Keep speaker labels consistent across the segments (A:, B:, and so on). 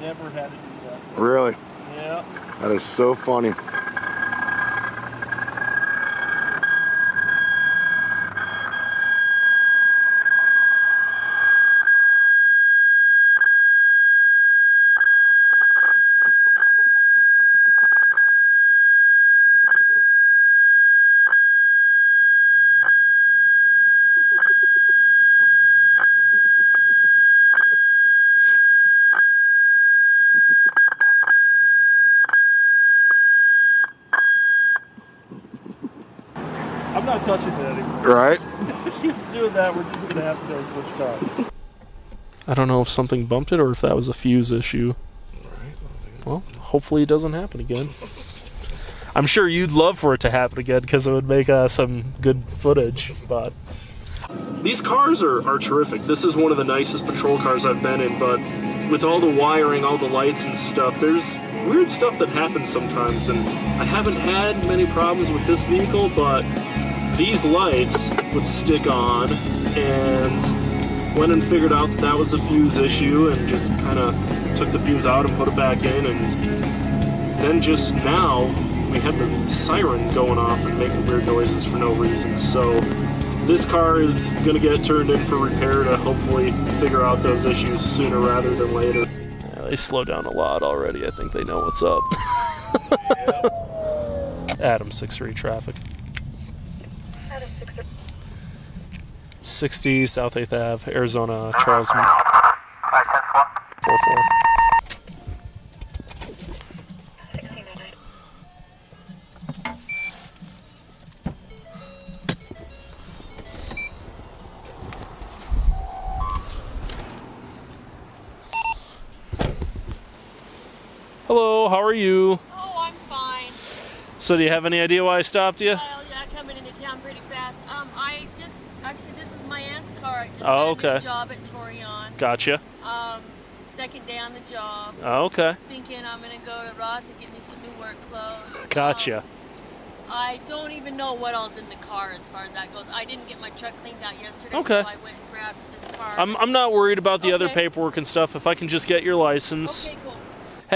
A: never had to do that.
B: Really?
A: Yeah.
B: That is so funny.
A: I'm not touching that anymore.
B: Right?
A: If she keeps doing that, we're just gonna have to go switch cars. I don't know if something bumped it or if that was a fuse issue. Well, hopefully it doesn't happen again. I'm sure you'd love for it to happen again because it would make some good footage, but... These cars are terrific. This is one of the nicest patrol cars I've been in, but with all the wiring, all the lights and stuff, there's weird stuff that happens sometimes, and I haven't had many problems with this vehicle, but these lights would stick on, and went and figured out that was a fuse issue, and just kind of took the fuse out and put it back in, and then just now, we had the siren going off and making weird noises for no reason, so this car is going to get turned in for repair to hopefully figure out those issues sooner rather than later. Yeah, they slow down a lot already. I think they know what's up. Adam 6-3 traffic. 60 South 8th Ave, Arizona, Charles. 4-4. Hello, how are you?
C: Oh, I'm fine.
A: So do you have any idea why I stopped you?
C: Well, yeah, coming into town pretty fast. Actually, this is my aunt's car. I just
A: Oh,
C: got a
A: okay.
C: new job at Torion.
A: Gotcha.
C: Second day on the job.
A: Oh, okay.
C: Thinking I'm gonna go to Ross and get me some new work clothes.
A: Gotcha.
C: I don't even know what else in the car as far as that goes. I didn't get my truck cleaned out yesterday,
A: Okay.
C: so I went and grabbed this car.
A: I'm not worried about the other
C: Okay.
A: paperwork and stuff. If I can just get your license.
C: Okay, cool.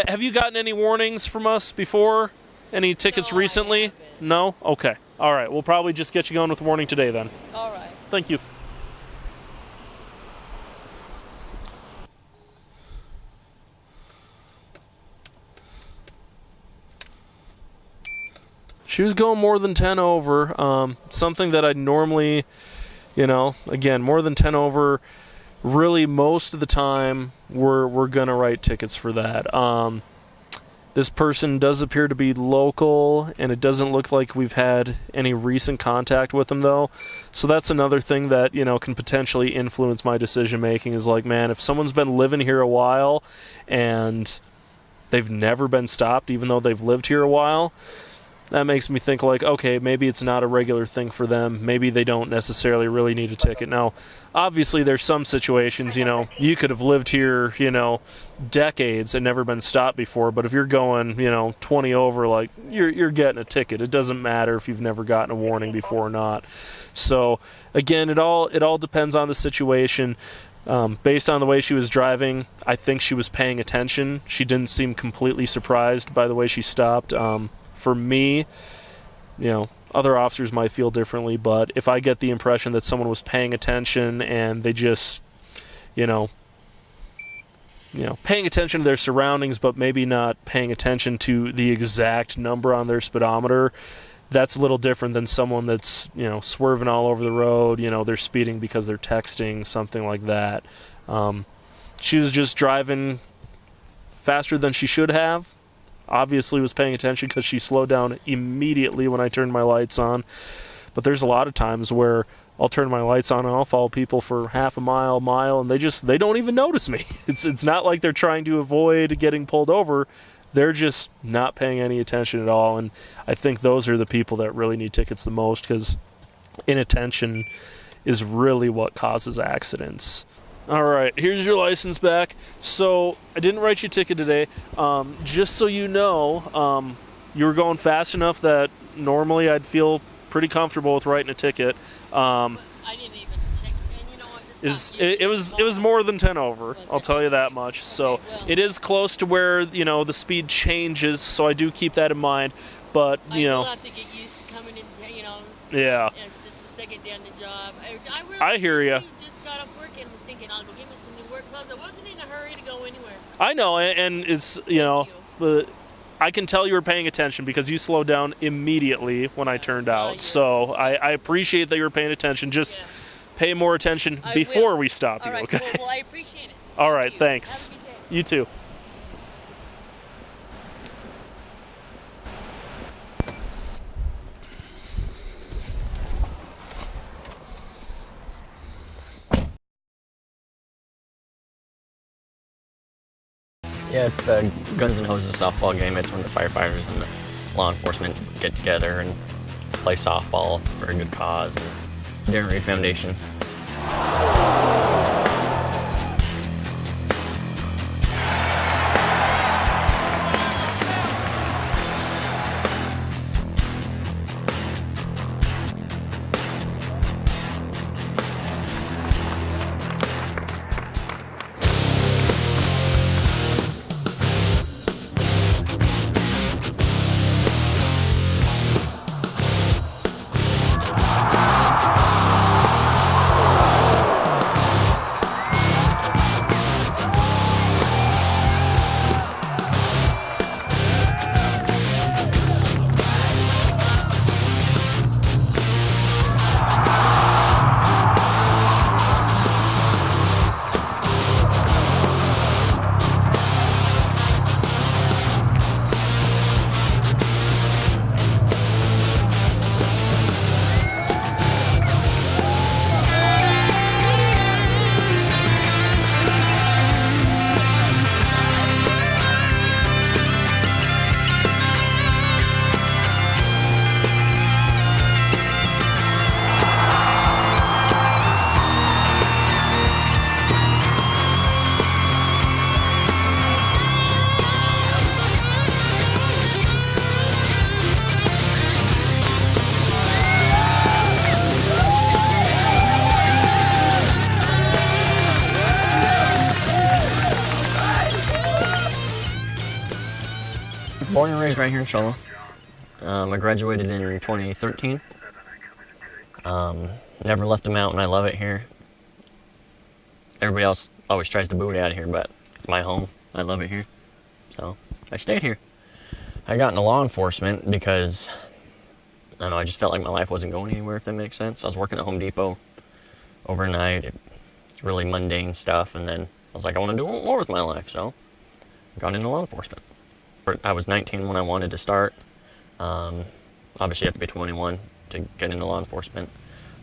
A: Have you gotten any warnings from us before? Any tickets
C: No, I
A: recently?
C: haven't.
A: No? Okay. All right. We'll probably just get you going with a warning today then.
C: All right.
A: Thank you. She was going more than 10 over. Something that I'd normally, again, more than 10 over, really most of the time we're going to write tickets for that. This person does appear to be local, and it doesn't look like we've had any recent contact with them, though. So that's another thing that, can potentially influence my decision-making is like, man, if someone's been living here a while and they've never been stopped, even though they've lived here a while, that makes me think like, okay, maybe it's not a regular thing for them. Maybe they don't necessarily really need a ticket. Now, obviously there's some situations, you could have lived here, decades and never been stopped before, but if you're going, 20 over, like, you're getting a ticket. It doesn't matter if you've never gotten a warning before or not. So, again, it all depends on the situation. Based on the way she was driving, I think she was paying attention. She didn't seem completely surprised by the way she stopped. For me, other officers might feel differently, but if I get the impression that someone was paying attention and they just, paying attention to their surroundings, but maybe not paying attention to the exact number on their speedometer, that's a little different than someone that's, swerving all over the road, they're speeding because they're texting, something like that. She was just driving faster than she should have. Obviously was paying attention because she slowed down immediately when I turned my lights on. But there's a lot of times where I'll turn my lights on and I'll follow people for half a mile, and they don't even notice me. It's not like they're trying to avoid getting pulled over. They're just not paying any attention at all. And I think those are the people that really need tickets the most, because inattention is really what causes accidents. All right, here's your license back. So I didn't write you a ticket today. Just so you know, you were going fast enough that normally I'd feel pretty comfortable with writing a ticket.
C: I didn't even check. And I'm just
A: it was more than 10 over. I'll tell you that much. So
C: Okay, well,
A: it is close to where the speed changes. So I do keep that in mind. But
C: I will have to get used to coming in.
A: Yeah.
C: And just a second down the job.
A: I hear ya.
C: Just got off work and was thinking I'll go get me some new work clothes. I wasn't in a hurry to go anywhere.
A: I know, and it's
C: Thank you.
A: I can tell you were paying attention because you slowed down immediately when I turned
C: saw
A: out.
C: you.
A: So I appreciate that you were paying attention. Just
C: Yeah.
A: pay more attention
C: I
A: before
C: will.
A: we stop you,
C: All right.
A: okay?
C: Well, I appreciate it.
A: All right,
C: Thank you.
A: thanks.
C: Have a good day.
A: You too.
B: Yeah, it's the Guns N' Hoses softball game. It's when the firefighters and the law enforcement get together and play softball for a good cause. And Darren Reed Foundation. Born and raised right here in Shola. I graduated in 2013. Never left the mountain. I love it here. Everybody else always tries to boot out of here, but it's my home. I love it here. So I stayed here. I got into law enforcement because, I don't know, I just felt like my life wasn't going anywhere, if that makes sense. I was working at Home Depot overnight. It's really mundane stuff, and then I was like, I want to do more with my life, so I got into law enforcement. I was 19 when I wanted to start. Obviously, you have to be 21 to get into law enforcement.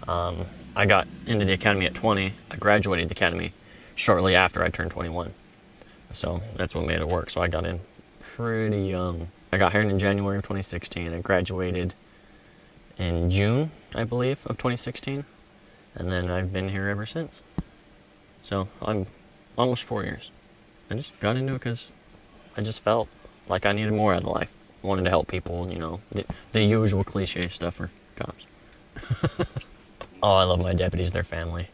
B: I got into the academy at 20. I graduated the academy shortly after I turned 21. So that's what made it work. So I got in pretty young. I got hired in January of 2016. I graduated in June, I believe, of 2016. And then I've been here ever since. So I'm almost 4 years. I just got into it because I just felt like I needed more out of life. Wanted to help people, you know, the usual cliche stuff for cops. Oh, I love my deputies, their family.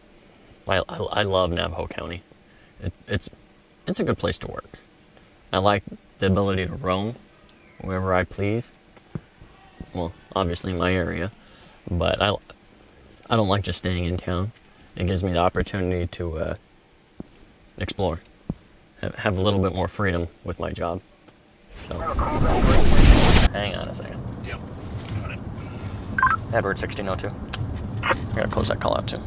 B: I love Navajo County. It's a good place to work. I like the ability to roam wherever I please. Well, obviously in my area, but I don't like just staying in town. It gives me the opportunity to explore, have a little bit more freedom with my job. So, hang on a second.
D: Yep. Got it.
B: Edward 1602. I gotta close that call out too.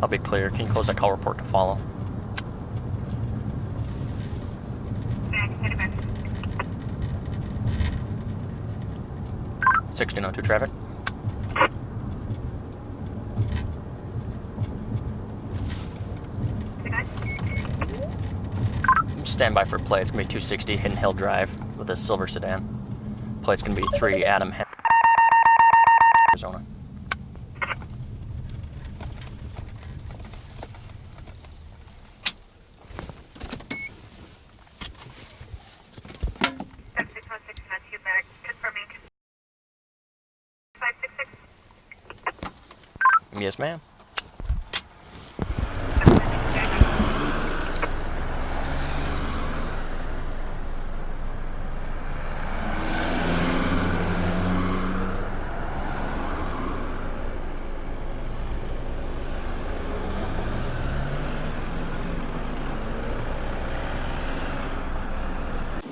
B: I'll be clear. Can you close that call report to follow?
E: Back.
B: 1602 traffic. Stand by for play. It's gonna be 260 Hidden Hill Drive with a silver sedan. Plate's gonna be 3 Adam Hen- Arizona. Yes, ma'am.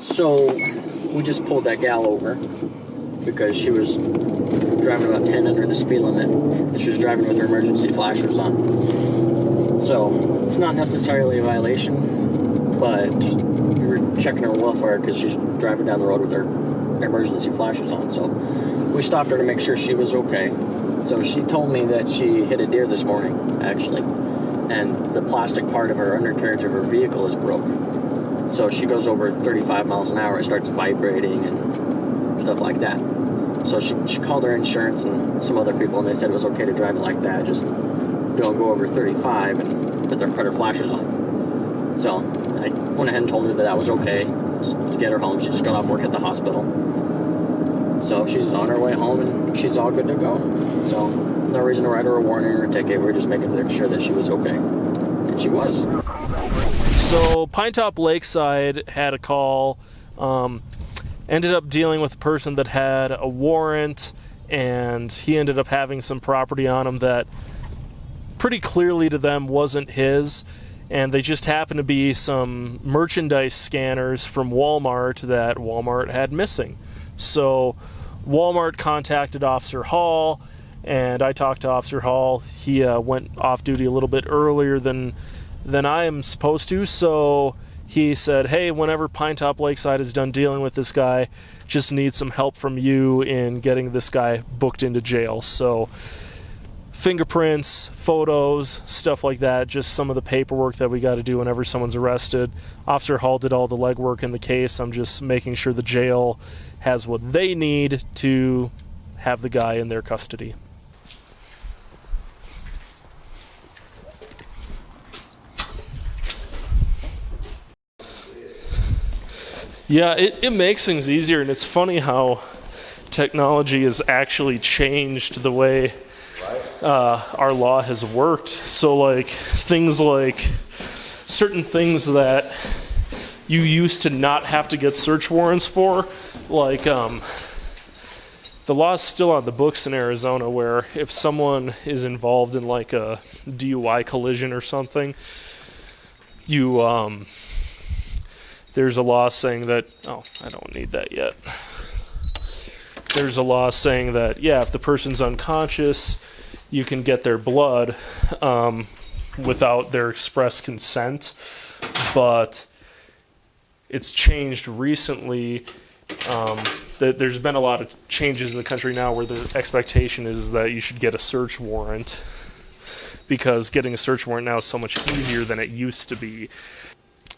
D: So we just pulled that gal over because she was driving about 10 under the speed limit, and she was driving with her emergency flashers on. So it's not necessarily a violation, but we were checking her welfare because she's driving down the road with her emergency flashers on. So we stopped her to make sure she was okay. So she told me that she hit a deer this morning, actually, and the plastic part of her undercarriage of her vehicle is broke. So she goes over 35 miles an hour, it starts vibrating and stuff like that. So she called her insurance and some other people, and they said it was okay to drive it like that, just don't go over 35 and put her flashers on. So I went ahead and told her that that was okay, just to get her home. She just got off work at the hospital. So she's on her way home and she's all good to go. So no reason to write her a warning or a ticket, we were just making sure that she was okay. And she was.
A: So Pinetop Lakeside had a call, ended up dealing with a person that had a warrant, and he ended up having some property on him that pretty clearly to them wasn't his, and they just happened to be some merchandise scanners from Walmart that Walmart had missing. So Walmart contacted Officer Hall, and I talked to Officer Hall. He went off duty a little bit earlier than I am supposed to, so he said, hey, whenever Pinetop Lakeside is done dealing with this guy, just need some help from you in getting this guy booked into jail. So fingerprints, photos, stuff like that, just some of the paperwork that we got to do whenever someone's arrested. Officer Hall did all the legwork in the case. I'm just making sure the jail has what they need to have the guy in their custody. Yeah, it makes things easier, and it's funny how technology has actually changed the way our law has worked. So like certain things that you used to not have to get search warrants for, like the law is still on the books in Arizona where if someone is involved in like a DUI collision or something, you there's a law saying that, oh, I don't need that yet. There's a law saying that, yeah, if the person's unconscious, you can get their blood without their express consent. But it's changed recently. There's been a lot of changes in the country now where the expectation is that you should get a search warrant, because getting a search warrant now is so much easier than it used to be.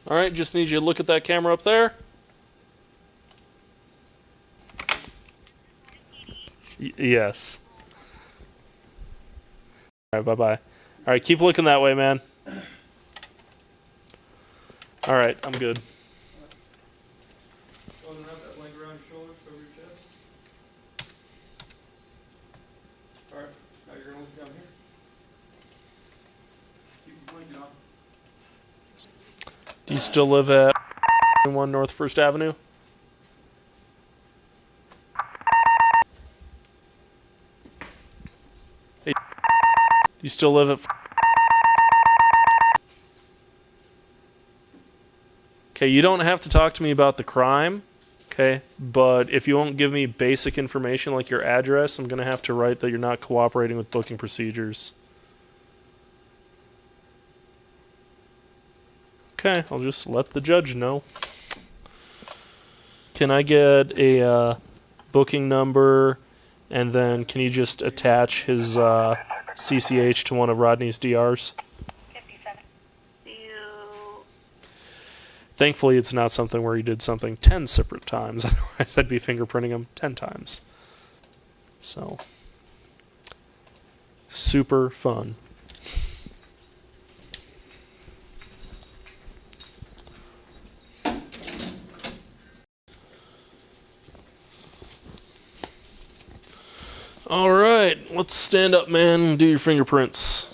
A: All right, just need you to look at that camera up there. Yes. All right, bye-bye. All right, keep looking that way, man. All right, I'm good. All right, now you're going to look down here. Keep your blanket on. Do you still live at 1 North 1st Avenue? Hey, do you still live at... Okay, you don't have to talk to me about the crime, okay? But if you won't give me basic information like your address, I'm going to have to write that you're not cooperating with booking procedures. Okay, I'll just let the judge know. Can I get a booking number, and then can you just attach his CCH to one of Rodney's DRs?
E: 57.
A: Thankfully, it's not something where he did something 10 separate times. Otherwise, I'd be fingerprinting him 10 times. So, super fun. All right. right, let's stand up, man, and do your fingerprints.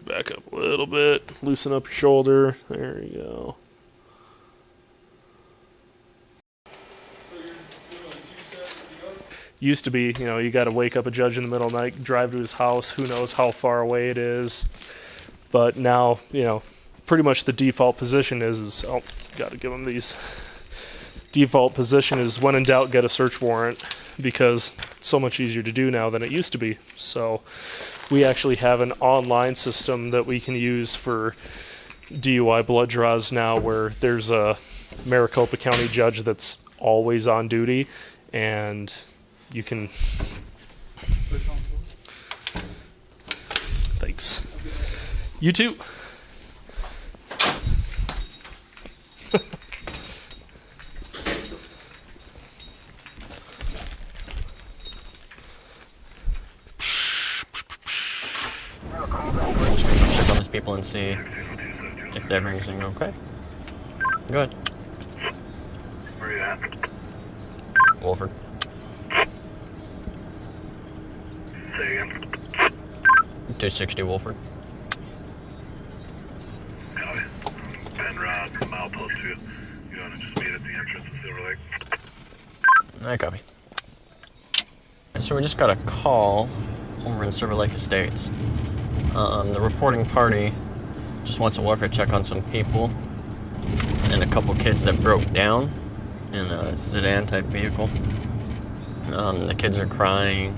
A: Back up a little bit, loosen up your shoulder. There you go. Used to be, you got to wake up a judge in the middle of the night, drive to his house, who knows how far away it is. But now, pretty much the default position is got to give him these. Default position is when in doubt, get a search warrant, because it's so much easier to do now than it used to be. So we actually have an online system that we can use for DUI blood draws now, where there's a Maricopa County judge that's always on duty, and you can... Thanks. You too.
B: Check on these people and see if everything's okay. Good.
E: Where are you at?
B: Wolford.
E: Say again.
B: 260 Wolford.
E: Copy. Penrod from Milepost 2. You want to just meet at the entrance of Silver Lake?
B: I copy. So we just got a call over in Silver Lake Estates. The reporting party just wants a welfare check on some people and a couple kids that broke down in a sedan type vehicle. The kids are crying.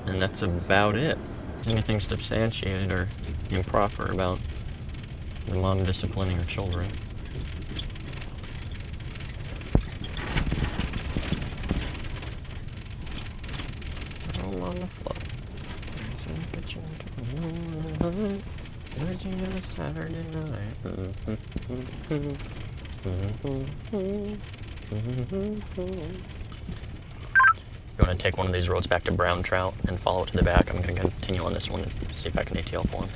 B: And that's about it. Anything substantiated or improper about the mom disciplining her children. Throw 'em on the floor. Lazy on a Saturday night. You want to take one of these roads back to Brown Trout and follow it to the back. I'm going to continue on this one and see if I can ATL for him.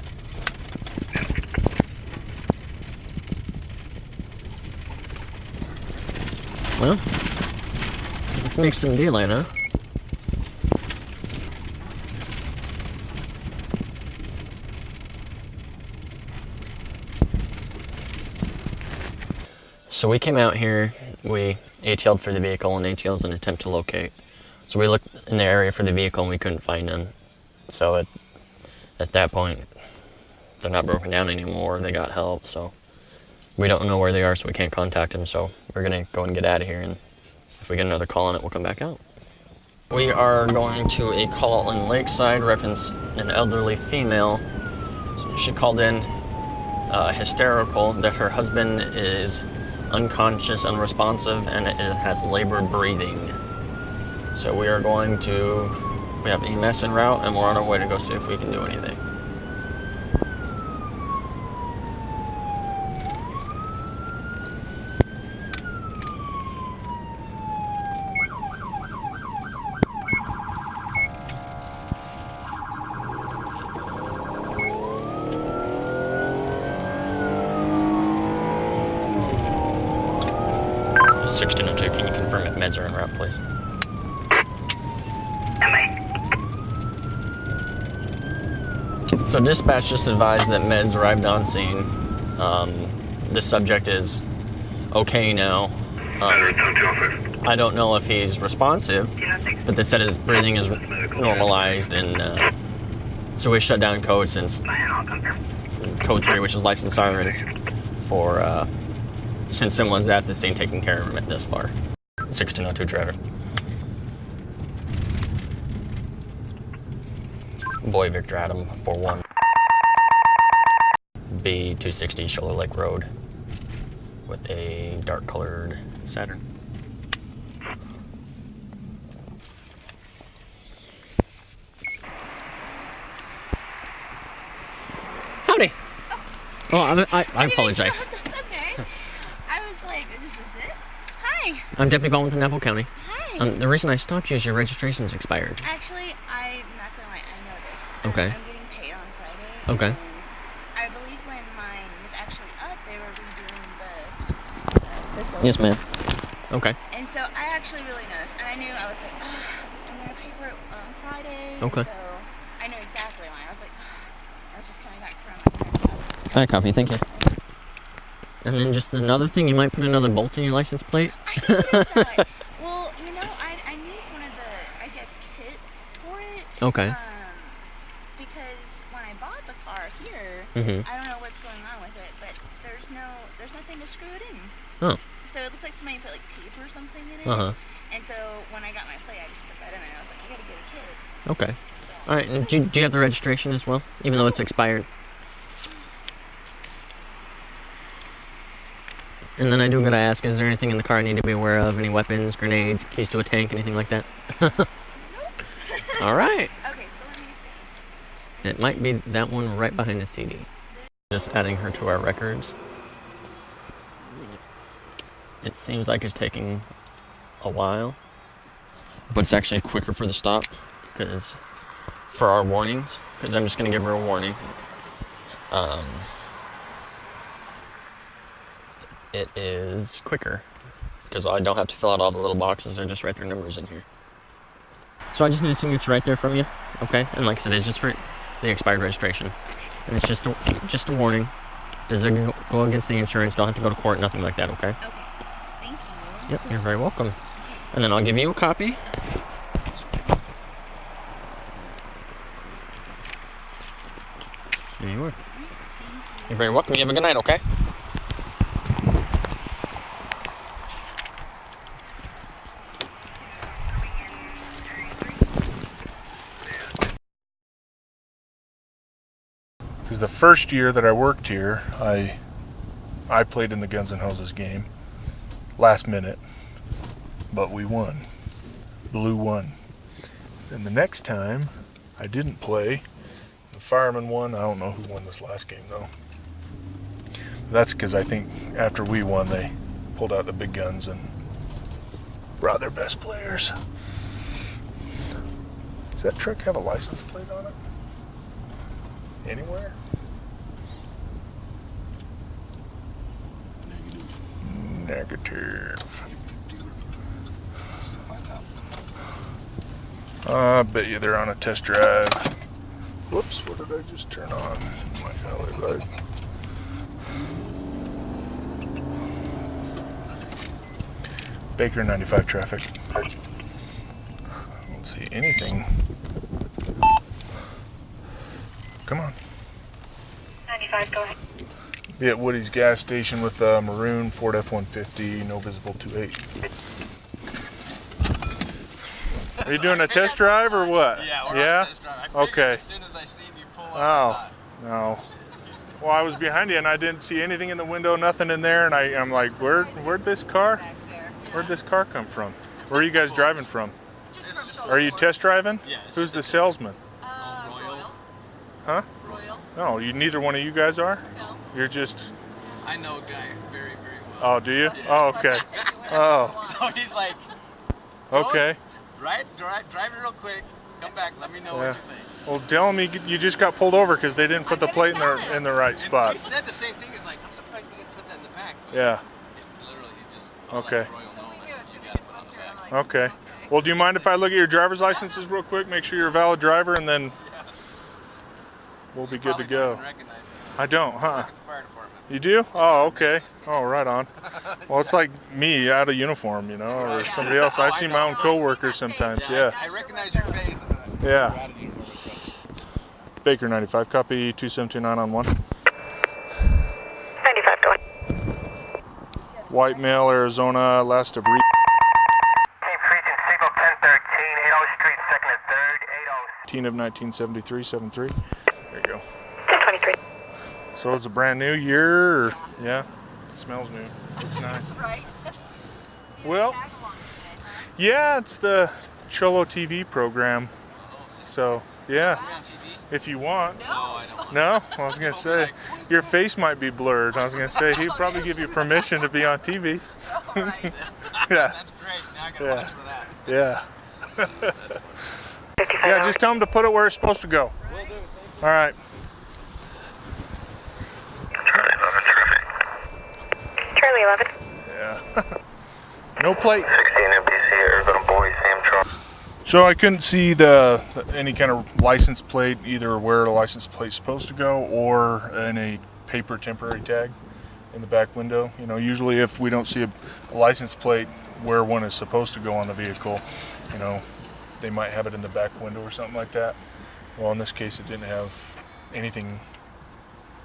B: Well, let's make some daylight, huh? So we came out here, we ATL'd for the vehicle, and ATL's an attempt to locate. So we looked in the area for the vehicle and we couldn't find them. So at that point, they're not broken down anymore, they got help, so we don't know where they are, so we can't contact them, so we're gonna go and get out of here, and if we get another call on it, we'll come back out. We are going to a call in Lakeside, reference an elderly female. She called in hysterical that her husband is unconscious, unresponsive, and it has labored breathing. So we are going to, we have EMS en route, and we're on our way to go see if we can do anything. At 1602, can you confirm if meds are en route, please? So dispatch just advised that meds arrived on scene. The subject is okay now. I don't know if he's responsive, but they said his breathing is normalized, and so we shut down code since code 3, which is licensed sirens, for since someone's at the scene taking care of him this far. 1602 driver. Boy Victor Adam 41. B260 Shoulder Lake Road with a dark colored Saturn. Howdy. Oh, I apologize.
F: That's okay. I was like, is this it? Hi.
B: I'm Deputy Baldwin from Navajo County.
F: Hi.
B: The reason I stopped you is your registration is expired.
F: Actually, I'm not gonna lie, I know this.
B: Okay.
F: I'm getting paid on Friday.
B: Okay.
F: And I believe when mine was actually up, they were redoing the facility.
B: Yes, ma'am. Okay.
F: And so I actually really know this, and I knew I was like, I'm gonna pay for it on Friday.
B: Okay.
F: And so I knew exactly why. I was like, I was just coming back from my parents' house.
B: All right, copy. Thank you. And then just another thing, you might put another bolt in your license plate.
F: I noticed that. Well, you know, I need one of the, I guess, kits for it.
B: Okay.
F: Because when I bought the car here,
B: Mm-hmm.
F: I don't know what's going on with it, but there's nothing to screw it in.
B: Oh.
F: So it looks like somebody put like tape or something in it.
B: Uh-huh.
F: And so when I got my plate, I just put that in there. I was like, I gotta get a kit.
B: Okay. All right. And do you have the registration as well, even though it's expired? And then I do gotta ask, is there anything in the car I need to be aware of? Any weapons, grenades, keys to a tank, anything like that? All right.
F: Okay, so let me see.
B: It might be that one right behind the CD. Just adding her to our records. It seems like it's taking a while, but it's actually quicker for the stop, because for our warnings, because I'm just gonna give her a warning. It is quicker because I don't have to fill out all the little boxes. I just write their numbers in here. So I just need a signature right there from you, okay? And like I said, it's just for the expired registration, and it's just a warning. Does it go against the insurance? Don't have to go to court, nothing like that, okay?
F: Okay, yes, thank you.
B: Yep, you're very welcome. And then I'll give you a copy. There you are. You're very welcome. You have a good night, okay?
G: Because the first year that I worked here, I played in the Guns N' Hoses game, last minute, but we won. Blue won. Then the next time, I didn't play. The firemen won. I don't know who won this last game though. That's because I think after we won, they pulled out the big guns and brought their best players. Does that truck have a license plate on it? Anywhere? Negative. I bet you they're on a test drive. Whoops, what did I just turn on? My alley light. Baker 95 traffic. I don't see anything. Come on.
H: 95, go ahead.
G: Be at Woody's gas station with a maroon Ford F-150, no visible 2.8. Are you doing a test drive or what?
I: Yeah, we're on a test drive. I figured
G: Okay.
I: as soon as I seen you pull up,
G: No. Well, I was behind you and I didn't see anything in the window, nothing in there, and I'm like, where'd this car come from? Where are you guys driving from?
C: Just from Shoals.
G: Are you test driving?
I: Yeah, it's
G: Who's
I: just
G: the salesman?
C: Royal.
G: Huh?
C: Royal.
G: No, neither one of you guys are?
C: No.
G: You're just...
I: I know a guy very, very well.
G: Oh, do you? Oh, okay. Oh,
I: So he's like,
G: okay.
I: drive it real quick, come back, let me know what you think.
G: Well, tell him you just got pulled over because they didn't put the plate in the right
I: And he
G: spot.
I: said the same thing. He's like, I'm surprised you didn't put that in the back. But
G: Yeah.
I: Literally, he just
G: Okay.
I: let Royal
C: So
I: know
C: we
I: that
C: do.
I: you
C: So we
I: gotta
C: just
I: put on
C: looked
I: the
C: there and
I: back.
C: I'm like,
G: Okay. Well, do you mind if I look at your driver's licenses real quick? Make sure you're a valid driver, and then we'll be good to
I: Probably don't
G: go.
I: even recognize me.
G: I don't, huh?
I: I work at the fire department.
G: You do? Oh, okay. Oh, right on. Well, it's like me out of uniform, you know, or somebody else. I've seen my own coworkers sometimes. Yeah.
I: I recognize your face.
G: Yeah. Baker 95, copy 2729 on 1.
H: 95, go ahead.
G: White male, Arizona, last of re.
H: Precinct signal 1013, 80 Street, 2nd and 3rd, 80.
G: Teen of 1973, 73. There you go.
H: 1023.
G: So it's a brand new year, or, yeah, it smells new. Looks nice.
C: right?
G: Well, yeah, it's the Cholo TV program. So, yeah, if you want. No? I was going to say, your face might be blurred. I was going to say, he'd probably give you permission to be on TV.
C: Right.
G: Yeah.
I: That's great. Now I gotta
G: Yeah.
I: watch for that.
G: Yeah. Yeah, just tell them to put it where it's supposed to go.
I: Will do.
G: All right.
H: Charlie 11.
G: Yeah. No plate.
H: 16 NBC, Arizona boy, Sam Charles.
G: So I couldn't see any kind of license plate, either where the license plate's supposed to go or in a paper temporary tag in the back window. You know, usually if we don't see a license plate where one is supposed to go on the vehicle, you know, they might have it in the back window or something like that. Well, in this case, it didn't have anything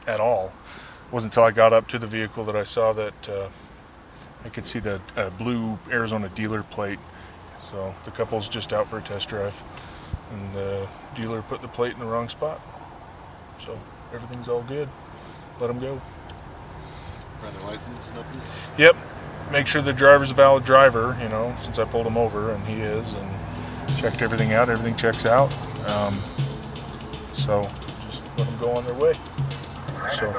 G: at all. It wasn't until I got up to the vehicle that I saw that I could see the blue Arizona dealer plate. So the couple's just out for a test drive, and the dealer put the plate in the wrong spot. So everything's all good. Let them go.
I: Brother license, nothing?
G: Yep. Make sure the driver's a valid driver, you know, since I pulled him over, and he is, and checked everything out. Everything checks out. So just let them go on their way. So.